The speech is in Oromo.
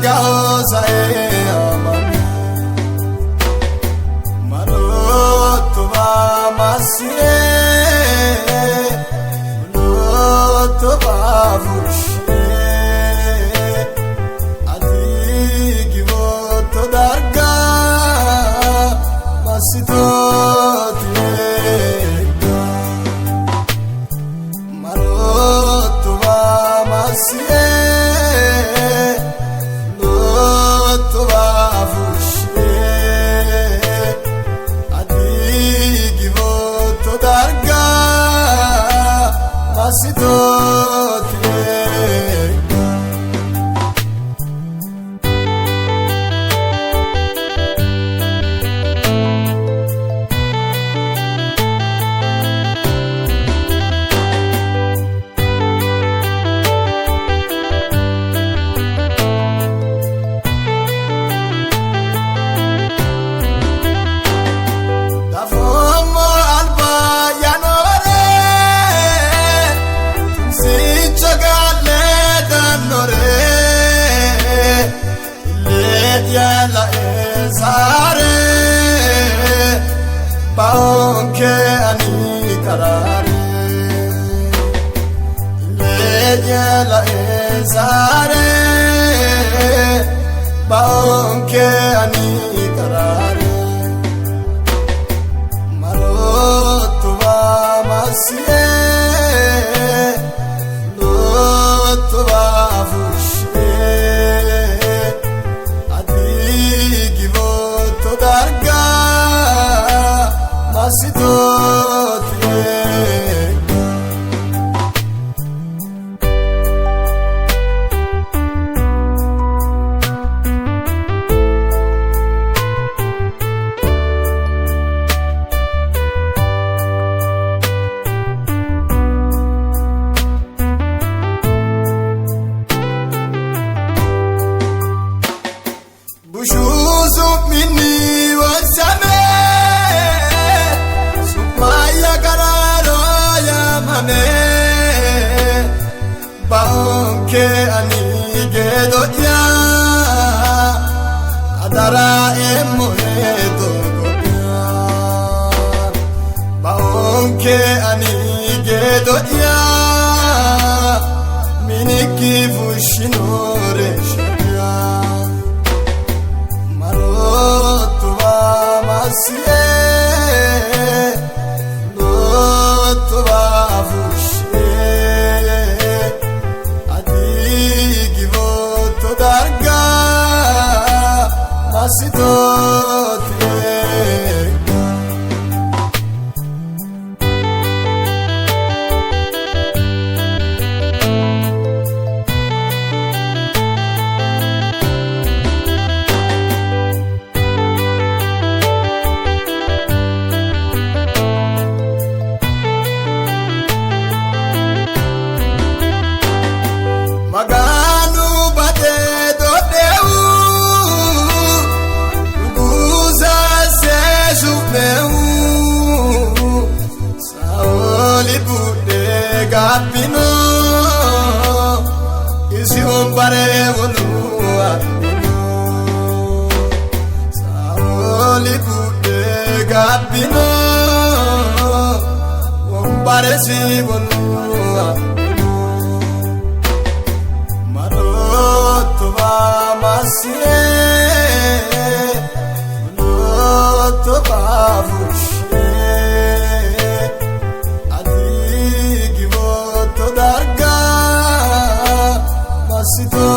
gaosa amami maroto va masie maroto va fushie adigi voto darga masito maroto va masie la esare baonke ani karare la esare baonke ani karare maroto va masie loto va bushuzu minni wasame sumaya kararo yamame baonke ani gedoya adara emoedo goya baonke ani gedoya miniki fushinore masie loto va fushie adigi voto darga masito maganu bade do deu guza se jupeu saoli bude gapino isi ombare vonu saoli bude gapino ombare si vonu masie loto va fushie adigi voto darga masito